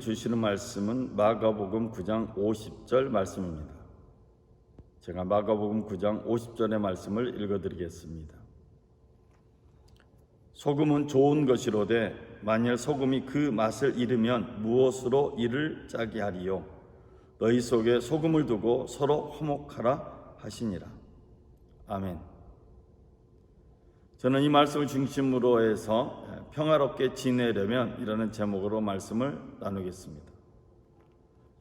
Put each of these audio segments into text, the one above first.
주시는 말씀은 마가복음 9장 50절 말씀입니다. 제가 마가복음 9장 50절의 말씀을 읽어드리겠습니다. 소금은 좋은 것이로되 만일 소금이 그 맛을 잃으면 무엇으로 이를 짜게 하리요? 너희 속에 소금을 두고 서로 화목하라 하시니라. 아멘. 저는 이 말씀을 중심으로 해서 평화롭게 지내려면 이라는 제목으로 말씀을 나누겠습니다.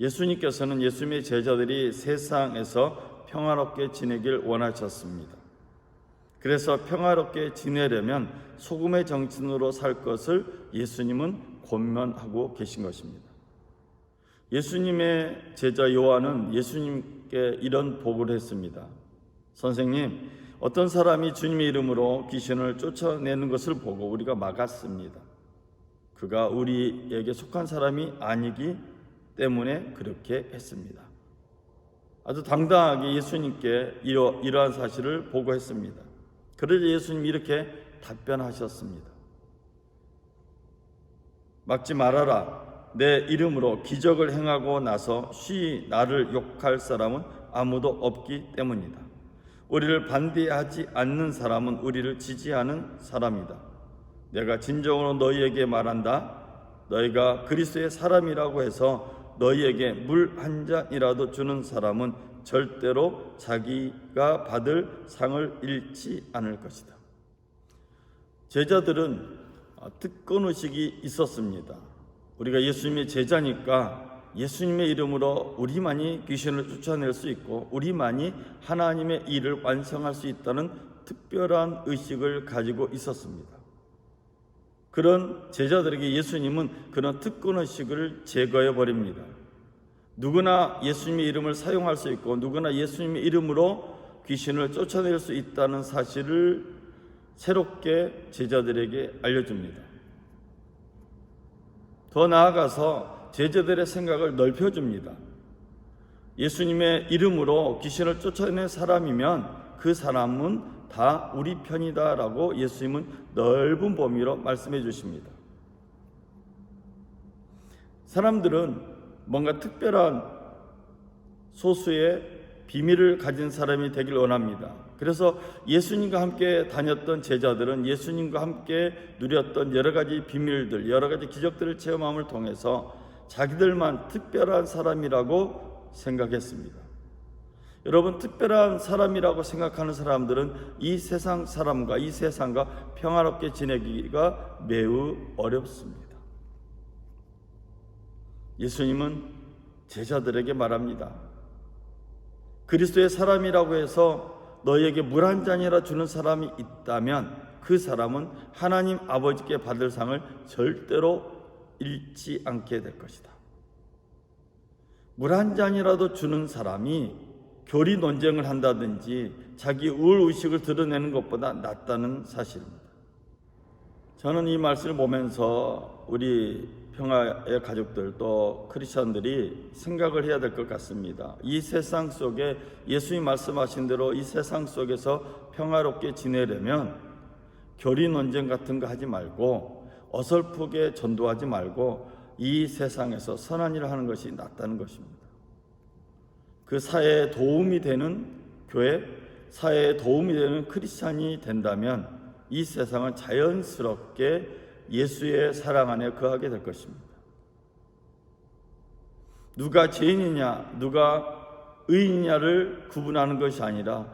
예수님께서는 예수님의 제자들이 세상에서 평화롭게 지내길 원하셨습니다. 그래서 평화롭게 지내려면 소금의 정신으로 살 것을 예수님은 권면하고 계신 것입니다. 예수님의 제자 요한은 예수님께 이런 보고를 했습니다. 선생님, 어떤 사람이 주님의 이름으로 귀신을 쫓아내는 것을 보고 우리가 막았습니다. 그가 우리에게 속한 사람이 아니기 때문에 그렇게 했습니다. 아주 당당하게 예수님께 이러한 사실을 보고했습니다. 그러자 예수님이 이렇게 답변하셨습니다. 막지 말아라. 내 이름으로 기적을 행하고 나서 쉬이 나를 욕할 사람은 아무도 없기 때문이다. 우리를 반대하지 않는 사람은 우리를 지지하는 사람이다. 내가 진정으로 너희에게 말한다. 너희가 그리스도의 사람이라고 해서 너희에게 물 한 잔이라도 주는 사람은 절대로 자기가 받을 상을 잃지 않을 것이다. 제자들은 특권의식이 있었습니다. 우리가 예수님의 제자니까 예수님의 이름으로 우리만이 귀신을 쫓아낼 수 있고 우리만이 하나님의 일을 완성할 수 있다는 특별한 의식을 가지고 있었습니다. 그런 제자들에게 예수님은 그런 특권의식을 제거해 버립니다. 누구나 예수님의 이름을 사용할 수 있고 누구나 예수님의 이름으로 귀신을 쫓아낼 수 있다는 사실을 새롭게 제자들에게 알려줍니다. 더 나아가서 제자들의 생각을 넓혀줍니다. 예수님의 이름으로 귀신을 쫓아낸 사람이면 그 사람은 다 우리 편이다라고 예수님은 넓은 범위로 말씀해 주십니다. 사람들은 뭔가 특별한 소수의 비밀을 가진 사람이 되길 원합니다. 그래서 예수님과 함께 다녔던 제자들은 예수님과 함께 누렸던 여러 가지 비밀들, 여러 가지 기적들을 체험함을 통해서 자기들만 특별한 사람이라고 생각했습니다. 여러분, 특별한 사람이라고 생각하는 사람들은 이 세상 사람과 이 세상과 평화롭게 지내기가 매우 어렵습니다. 예수님은 제자들에게 말합니다. 그리스도의 사람이라고 해서 너희에게 물 한 잔이라 주는 사람이 있다면 그 사람은 하나님 아버지께 받을 상을 절대로 잃지 않게 될 것이다. 물 한 잔이라도 주는 사람이 교리 논쟁을 한다든지 자기 우울의식을 드러내는 것보다 낫다는 사실입니다. 저는 이 말씀을 보면서 우리 평화의 가족들 또 크리스천들이 생각을 해야 될 것 같습니다. 이 세상 속에 예수님 말씀하신 대로 이 세상 속에서 평화롭게 지내려면 교리 논쟁 같은 거 하지 말고 어설프게 전도하지 말고 이 세상에서 선한 일을 하는 것이 낫다는 것입니다. 그 사회에 도움이 되는 교회, 사회에 도움이 되는 크리스찬이 된다면 이 세상은 자연스럽게 예수의 사랑 안에 거하게 될 것입니다. 누가 죄인이냐, 누가 의인이냐를 구분하는 것이 아니라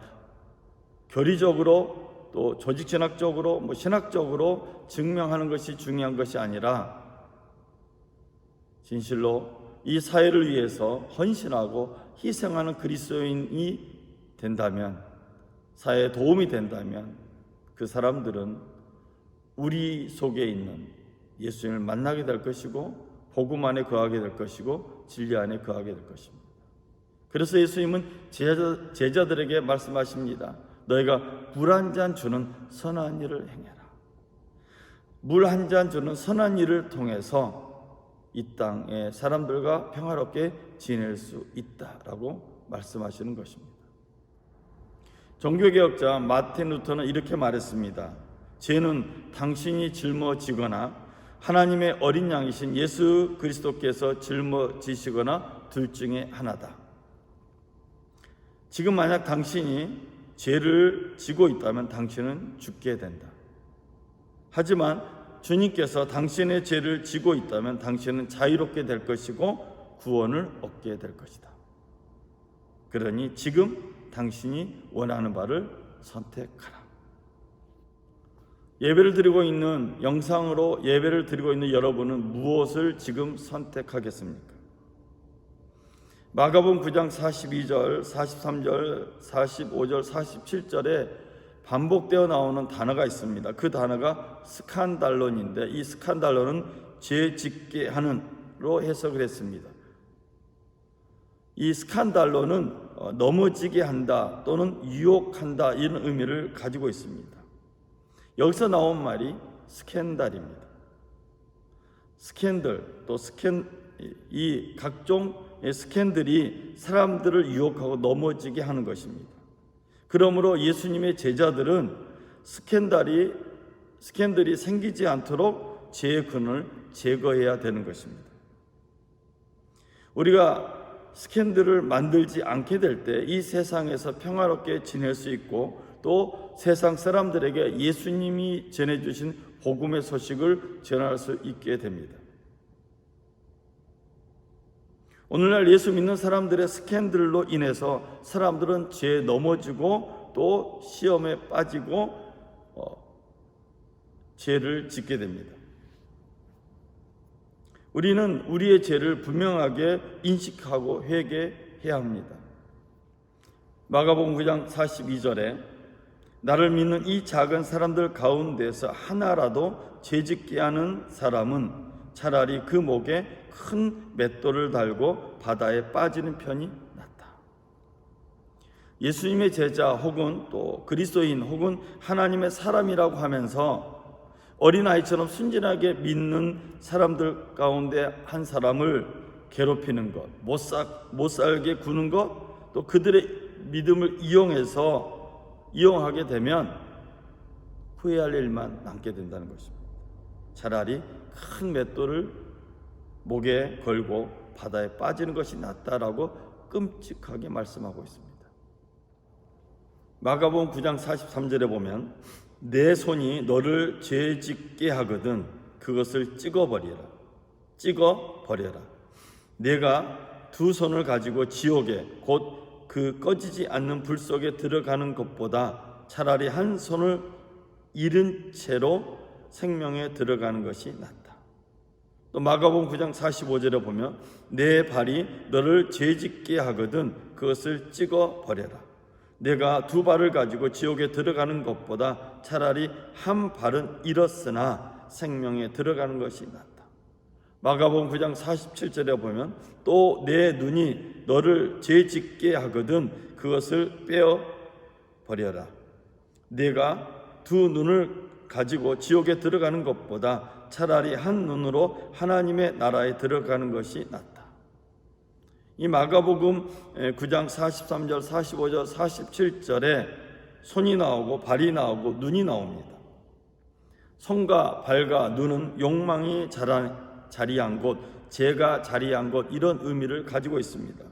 교리적으로 또 조직신학적으로 신학적으로 증명하는 것이 중요한 것이 아니라 진실로 이 사회를 위해서 헌신하고 희생하는 그리스도인이 된다면, 사회에 도움이 된다면 그 사람들은 우리 속에 있는 예수님을 만나게 될 것이고 복음 안에 거하게 될 것이고 진리 안에 거하게 될 것입니다. 그래서 예수님은 제자들에게 말씀하십니다. 너희가 물 한 잔 주는 선한 일을 행해라. 물 한 잔 주는 선한 일을 통해서 이 땅의 사람들과 평화롭게 지낼 수 있다라고 말씀하시는 것입니다. 종교개혁자 마틴 루터는 이렇게 말했습니다. 죄는 당신이 짊어지거나 하나님의 어린 양이신 예수 그리스도께서 짊어지시거나 둘 중에 하나다. 지금 만약 당신이 죄를 지고 있다면 당신은 죽게 된다. 하지만 주님께서 당신의 죄를 지고 있다면 당신은 자유롭게 될 것이고 구원을 얻게 될 것이다. 그러니 지금 당신이 원하는 바를 선택하라. 예배를 드리고 있는 영상으로 예배를 드리고 있는 여러분은 무엇을 지금 선택하겠습니까? 마가복음 9장 42절, 43절, 45절, 47절에 반복되어 나오는 단어가 있습니다. 그 단어가 스칸달론인데 이 스칸달론은 죄 짓게 하는로 해석을 했습니다. 이 스칸달론은 넘어지게 한다 또는 유혹한다 이런 의미를 가지고 있습니다. 여기서 나온 말이 스캔들입니다. 스캔들 또 이 각종 스캔들이 사람들을 유혹하고 넘어지게 하는 것입니다. 그러므로 예수님의 제자들은 스캔들이 생기지 않도록 죄의 근원을 제거해야 되는 것입니다. 우리가 스캔들을 만들지 않게 될 때 이 세상에서 평화롭게 지낼 수 있고 또 세상 사람들에게 예수님이 전해주신 복음의 소식을 전할 수 있게 됩니다. 오늘날 예수 믿는 사람들의 스캔들로 인해서 사람들은 죄에 넘어지고 또 시험에 빠지고 죄를 짓게 됩니다. 우리는 우리의 죄를 분명하게 인식하고 회개해야 합니다. 마가복음 9장 42절에 나를 믿는 이 작은 사람들 가운데서 하나라도 죄짓게 하는 사람은 차라리 그 목에 큰 맷돌을 달고 바다에 빠지는 편이 낫다. 예수님의 제자 혹은 또 그리스도인 혹은 하나님의 사람이라고 하면서 어린아이처럼 순진하게 믿는 사람들 가운데 한 사람을 괴롭히는 것, 못 살게 구는 것, 또 그들의 믿음을 이용하게 되면 후회할 일만 남게 된다는 것입니다. 차라리 큰 맷돌을 목에 걸고 바다에 빠지는 것이 낫다라고 끔찍하게 말씀하고 있습니다. 마가복음 9장 43절에 보면 내 손이 너를 죄짓게 하거든 그것을 찍어버려라. 내가 두 손을 가지고 지옥에 곧 그 꺼지지 않는 불 속에 들어가는 것보다 차라리 한 손을 잃은 채로 생명에 들어가는 것이 낫다. 또 마가복음 9장 45절에 보면 내 발이 너를 죄짓게 하거든 그것을 찍어버려라. 내가 두 발을 가지고 지옥에 들어가는 것보다 차라리 한 발은 잃었으나 생명에 들어가는 것이 낫다. 마가복음 9장 47절에 보면 또 내 눈이 너를 죄짓게 하거든 그것을 빼어버려라. 내가 두 눈을 가지고 지옥에 들어가는 것보다 차라리 한 눈으로 하나님의 나라에 들어가는 것이 낫다. 이 마가복음 9장 43절, 45절, 47절에 손이 나오고 발이 나오고 눈이 나옵니다. 손과 발과 눈은 욕망이 자리한 곳, 죄가 자리한 곳 이런 의미를 가지고 있습니다.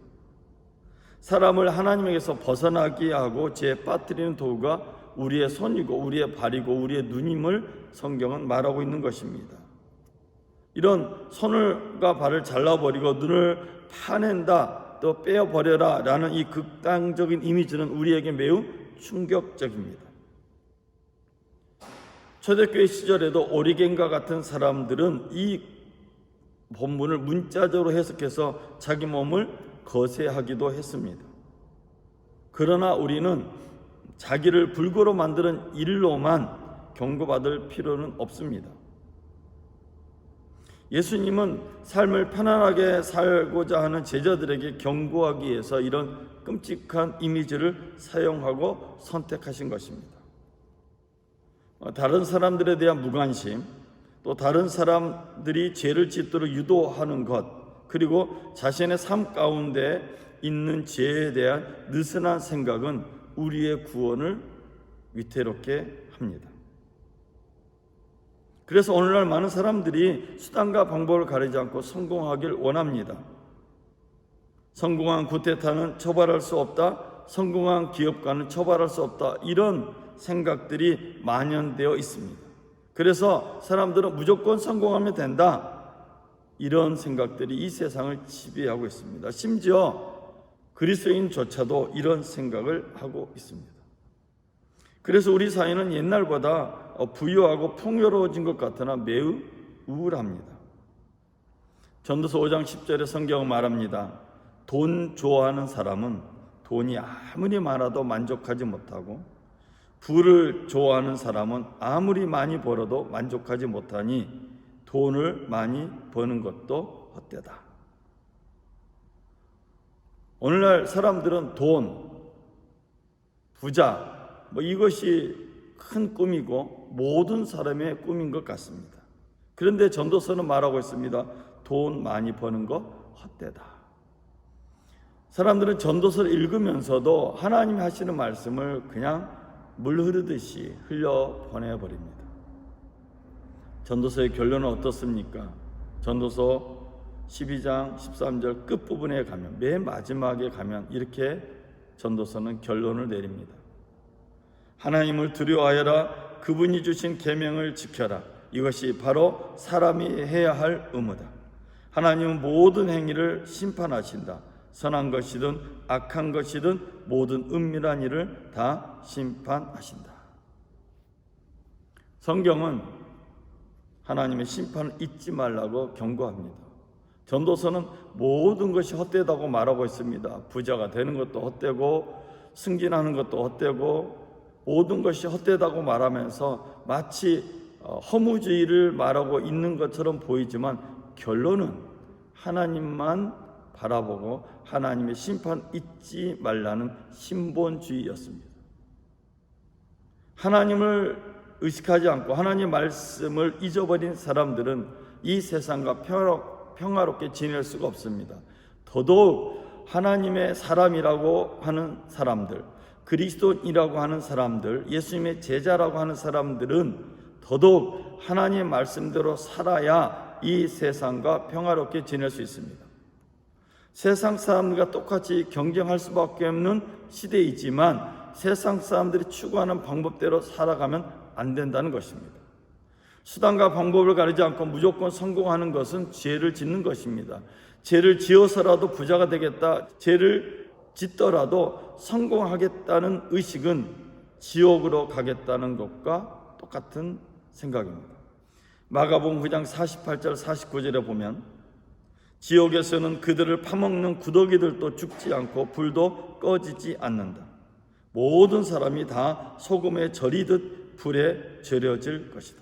사람을 하나님에게서 벗어나게 하고 죄에 빠뜨리는 도구가 우리의 손이고 우리의 발이고 우리의 눈임을 성경은 말하고 있는 것입니다. 이런 손과 발을 잘라버리고 눈을 파낸다 또 빼어버려라 라는 이 극단적인 이미지는 우리에게 매우 충격적입니다. 초대교회 시절에도 오리겐과 같은 사람들은 이 본문을 문자적으로 해석해서 자기 몸을 거세하기도 했습니다. 그러나 우리는 자기를 불구로 만드는 일로만 경고받을 필요는 없습니다. 예수님은 삶을 편안하게 살고자 하는 제자들에게 경고하기 위해서 이런 끔찍한 이미지를 사용하고 선택하신 것입니다. 다른 사람들에 대한 무관심, 또 다른 사람들이 죄를 짓도록 유도하는 것, 그리고 자신의 삶 가운데 있는 죄에 대한 느슨한 생각은 우리의 구원을 위태롭게 합니다. 그래서 오늘날 많은 사람들이 수단과 방법을 가리지 않고 성공하길 원합니다. 성공한 쿠데타는 처벌할 수 없다, 성공한 기업가는 처벌할 수 없다, 이런 생각들이 만연되어 있습니다. 그래서 사람들은 무조건 성공하면 된다, 이런 생각들이 이 세상을 지배하고 있습니다. 심지어 그리스도인조차도 이런 생각을 하고 있습니다. 그래서 우리 사회는 옛날보다 부유하고 풍요로워진 것 같으나 매우 우울합니다. 전도서 5장 10절에 성경은 말합니다. 돈 좋아하는 사람은 돈이 아무리 많아도 만족하지 못하고, 부를 좋아하는 사람은 아무리 많이 벌어도 만족하지 못하니 돈을 많이 버는 것도 헛되다. 오늘날 사람들은 돈, 부자, 이것이 큰 꿈이고 모든 사람의 꿈인 것 같습니다. 그런데 전도서는 말하고 있습니다. 돈 많이 버는 거 헛되다. 사람들은 전도서를 읽으면서도 하나님이 하시는 말씀을 그냥 물 흐르듯이 흘려보내버립니다. 전도서의 결론은 어떻습니까? 전도서 12장 13절 끝부분에 가면, 맨 마지막에 가면 이렇게 전도서는 결론을 내립니다. 하나님을 두려워하여라. 그분이 주신 계명을 지켜라. 이것이 바로 사람이 해야 할 의무다. 하나님은 모든 행위를 심판하신다. 선한 것이든 악한 것이든 모든 은밀한 일을 다 심판하신다. 성경은 하나님의 심판을 잊지 말라고 경고합니다. 전도서는 모든 것이 헛되다고 말하고 있습니다. 부자가 되는 것도 헛되고, 승진하는 것도 헛되고, 모든 것이 헛되다고 말하면서 마치 허무주의를 말하고 있는 것처럼 보이지만 결론은 하나님만 바라보고 하나님의 심판 잊지 말라는 신본주의였습니다. 하나님을 의식하지 않고 하나님의 말씀을 잊어버린 사람들은 이 세상과 평화롭게 지낼 수가 없습니다. 더더욱 하나님의 사람이라고 하는 사람들, 그리스도인이라고 하는 사람들, 예수님의 제자라고 하는 사람들은 더더욱 하나님의 말씀대로 살아야 이 세상과 평화롭게 지낼 수 있습니다. 세상 사람들과 똑같이 경쟁할 수밖에 없는 시대이지만 세상 사람들이 추구하는 방법대로 살아가면 안 된다는 것입니다. 수단과 방법을 가리지 않고 무조건 성공하는 것은 죄를 짓는 것입니다. 죄를 지어서라도 부자가 되겠다, 죄를 짓더라도 성공하겠다는 의식은 지옥으로 가겠다는 것과 똑같은 생각입니다. 마가복음 9장 48절 49절에 보면 지옥에서는 그들을 파먹는 구더기들도 죽지 않고 불도 꺼지지 않는다. 모든 사람이 다 소금에 절이듯 불에 절여질 것이다.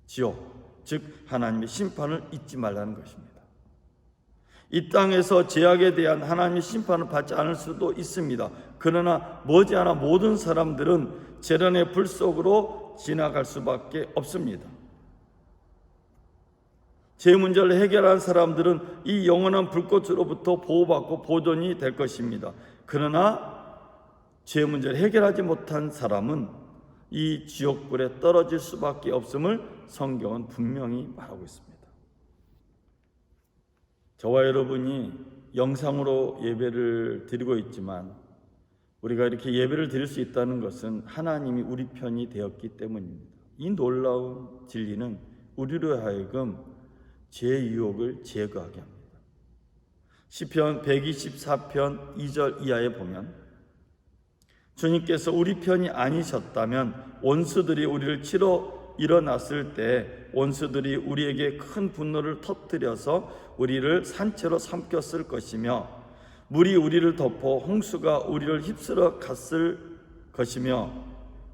지옥, 즉 하나님의 심판을 잊지 말라는 것입니다. 이 땅에서 죄악에 대한 하나님의 심판을 받지 않을 수도 있습니다. 그러나 머지않아 모든 사람들은 재련의 불 속으로 지나갈 수밖에 없습니다. 죄 문제를 해결한 사람들은 이 영원한 불꽃으로부터 보호받고 보존이 될 것입니다. 그러나 죄 문제를 해결하지 못한 사람은 이 지옥불에 떨어질 수밖에 없음을 성경은 분명히 말하고 있습니다. 저와 여러분이 영상으로 예배를 드리고 있지만 우리가 이렇게 예배를 드릴 수 있다는 것은 하나님이 우리 편이 되었기 때문입니다. 이 놀라운 진리는 우리로 하여금 죄의 유혹을 제거하게 합니다. 시편 124편 2절 이하에 보면 주님께서 우리 편이 아니셨다면 원수들이 우리를 치러 일어났을 때 원수들이 우리에게 큰 분노를 터뜨려서 우리를 산채로 삼켰을 것이며 물이 우리를 덮어 홍수가 우리를 휩쓸어 갔을 것이며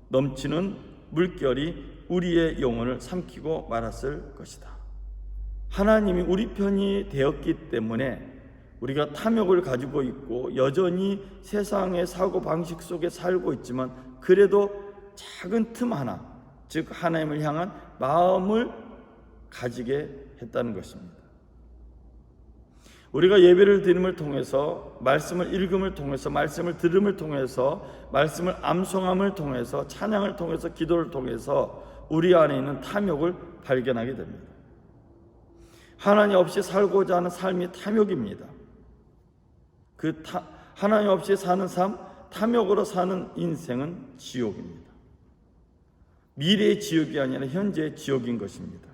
넘치는 물결이 우리의 영혼을 삼키고 말았을 것이다. 하나님이 우리 편이 되었기 때문에 우리가 탐욕을 가지고 있고 여전히 세상의 사고방식 속에 살고 있지만 그래도 작은 틈 하나, 즉 하나님을 향한 마음을 가지게 했다는 것입니다. 우리가 예배를 드림을 통해서, 말씀을 읽음을 통해서, 말씀을 들음을 통해서, 말씀을 암송함을 통해서, 찬양을 통해서, 기도를 통해서 우리 안에 있는 탐욕을 발견하게 됩니다. 하나님 없이 살고자 하는 삶이 탐욕입니다. 하나님 없이 사는 삶, 탐욕으로 사는 인생은 지옥입니다. 미래의 지옥이 아니라 현재의 지옥인 것입니다.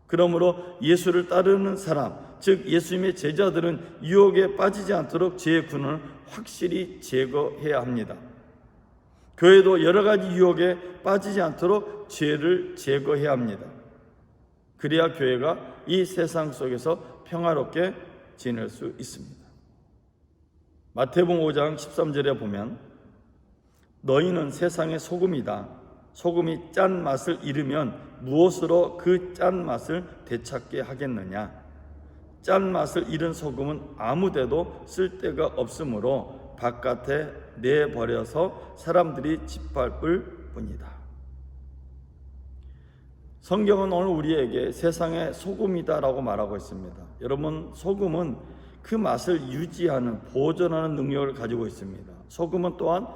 그러므로 예수를 따르는 사람, 즉 예수님의 제자들은 유혹에 빠지지 않도록 죄의 군원을 확실히 제거해야 합니다. 교회도 여러 가지 유혹에 빠지지 않도록 죄를 제거해야 합니다. 그래야 교회가 이 세상 속에서 평화롭게 지낼 수 있습니다. 마태복음 5장 13절에 보면 너희는 세상의 소금이다. 소금이 짠 맛을 잃으면 무엇으로 그 짠 맛을 되찾게 하겠느냐? 짠 맛을 잃은 소금은 아무데도 쓸데가 없으므로 바깥에 내버려서 사람들이 짓밟을 뿐이다. 성경은 오늘 우리에게 세상의 소금이다라고 말하고 있습니다. 여러분, 소금은 그 맛을 유지하는, 보존하는 능력을 가지고 있습니다. 소금은 또한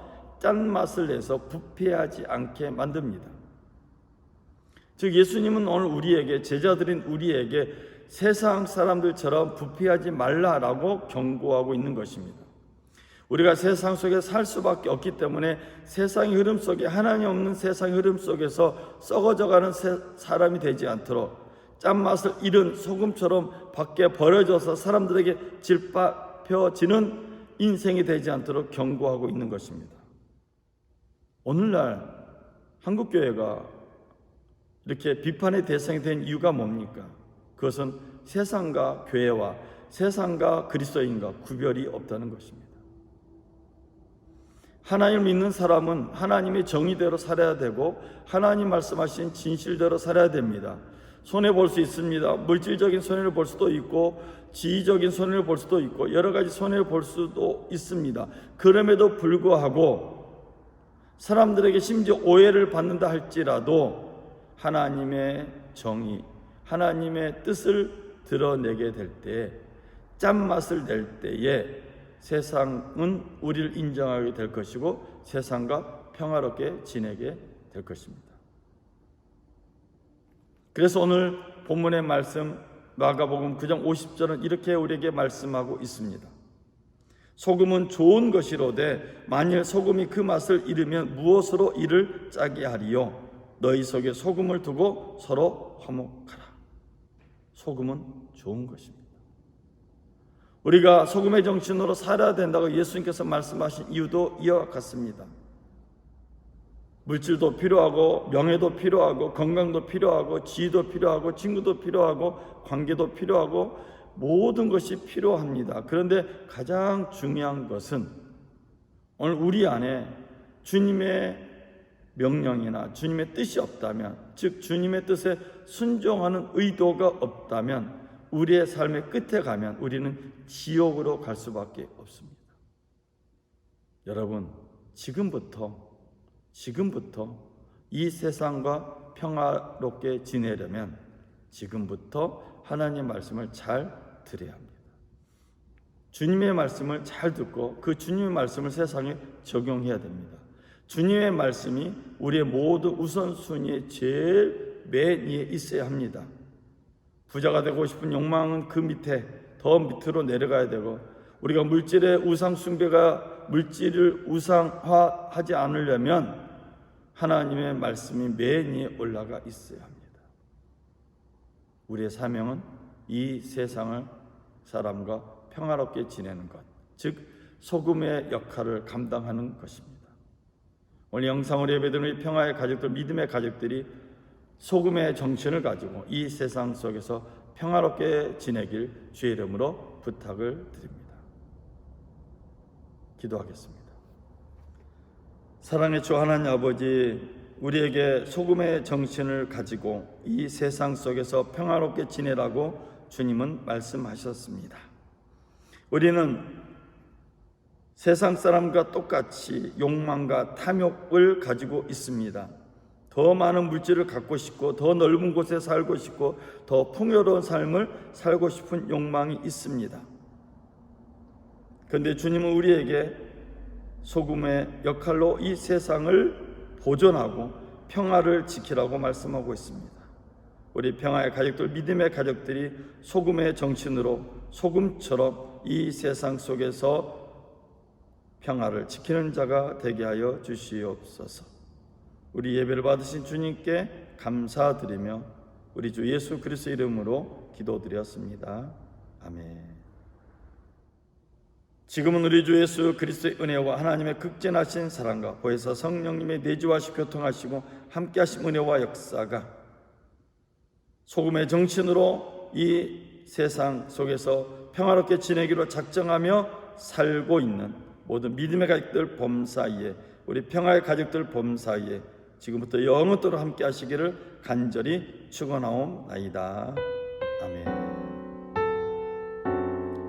짠맛을 내서 부패하지 않게 만듭니다. 즉 예수님은 오늘 우리에게, 제자들인 우리에게 세상 사람들처럼 부패하지 말라라고 경고하고 있는 것입니다. 우리가 세상 속에 살 수밖에 없기 때문에 세상의 흐름 속에, 하나님 없는 세상의 흐름 속에서 썩어져가는 사람이 되지 않도록, 짠맛을 잃은 소금처럼 밖에 버려져서 사람들에게 짓밟혀지는 인생이 되지 않도록 경고하고 있는 것입니다. 오늘날 한국교회가 이렇게 비판의 대상이 된 이유가 뭡니까? 그것은 세상과 교회와 세상과 그리스도인과 구별이 없다는 것입니다. 하나님을 믿는 사람은 하나님의 정의대로 살아야 되고 하나님 말씀하신 진실대로 살아야 됩니다. 손해볼 수 있습니다. 물질적인 손해를 볼 수도 있고 지위적인 손해를 볼 수도 있고 여러 가지 손해를 볼 수도 있습니다. 그럼에도 불구하고 사람들에게 심지어 오해를 받는다 할지라도 하나님의 정의, 하나님의 뜻을 드러내게 될 때, 짠맛을 낼 때에 세상은 우리를 인정하게 될 것이고 세상과 평화롭게 지내게 될 것입니다. 그래서 오늘 본문의 말씀 마가복음 9장 50절은 이렇게 우리에게 말씀하고 있습니다. 소금은 좋은 것이로되 만일 소금이 그 맛을 잃으면 무엇으로 이를 짜게 하리요? 너희 속에 소금을 두고 서로 화목하라. 소금은 좋은 것입니다. 우리가 소금의 정신으로 살아야 된다고 예수님께서 말씀하신 이유도 이와 같습니다. 물질도 필요하고 명예도 필요하고 건강도 필요하고 지위도 필요하고 친구도 필요하고 관계도 필요하고 모든 것이 필요합니다. 그런데 가장 중요한 것은 오늘 우리 안에 주님의 명령이나 주님의 뜻이 없다면, 즉 주님의 뜻에 순종하는 의도가 없다면 우리의 삶의 끝에 가면 우리는 지옥으로 갈 수밖에 없습니다. 여러분, 지금부터 이 세상과 평화롭게 지내려면 지금부터 하나님의 말씀을 잘 들어야 합니다. 주님의 말씀을 잘 듣고 그 주님의 말씀을 세상에 적용해야 됩니다. 주님의 말씀이 우리의 모든 우선순위의 제일 맨 위에 있어야 합니다. 부자가 되고 싶은 욕망은 그 밑에, 더 밑으로 내려가야 되고, 우리가 물질의 우상 숭배가 물질을 우상화하지 않으려면 하나님의 말씀이 맨 위에 올라가 있어야 합니다. 우리의 사명은 이 세상을 사람과 평화롭게 지내는 것, 즉 소금의 역할을 감당하는 것입니다. 오늘 영상으로 예배드리는 평화의 가족들, 믿음의 가족들이 소금의 정신을 가지고 이 세상 속에서 평화롭게 지내길 주의 이름으로 부탁을 드립니다. 기도하겠습니다. 사랑의 주 하나님 아버지, 우리에게 소금의 정신을 가지고 이 세상 속에서 평화롭게 지내라고 주님은 말씀하셨습니다. 우리는 세상 사람과 똑같이 욕망과 탐욕을 가지고 있습니다. 더 많은 물질을 갖고 싶고 더 넓은 곳에 살고 싶고 더 풍요로운 삶을 살고 싶은 욕망이 있습니다. 그런데 주님은 우리에게 소금의 역할로 이 세상을 보존하고 평화를 지키라고 말씀하고 있습니다. 우리 평화의 가족들, 믿음의 가족들이 소금의 정신으로 소금처럼 이 세상 속에서 평화를 지키는 자가 되게 하여 주시옵소서. 우리 예배를 받으신 주님께 감사드리며 우리 주 예수 그리스도 이름으로 기도드렸습니다. 아멘. 지금은 우리 주 예수 그리스도의 은혜와 하나님의 극진하신 사랑과 보혜사 성령님의 내주하시고 교통하시고 함께하신 은혜와 역사가 소금의 정신으로 이 세상 속에서 평화롭게 지내기로 작정하며 살고 있는 모든 믿음의 가족들 범사이에, 우리 평화의 가족들 범사이에 지금부터 영원토록 함께 하시기를 간절히 축원하옵나이다. 아멘.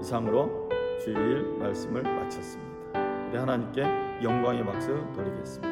이상으로 주일 말씀을 마쳤습니다. 우리 하나님께 영광의 박수 돌리겠습니다.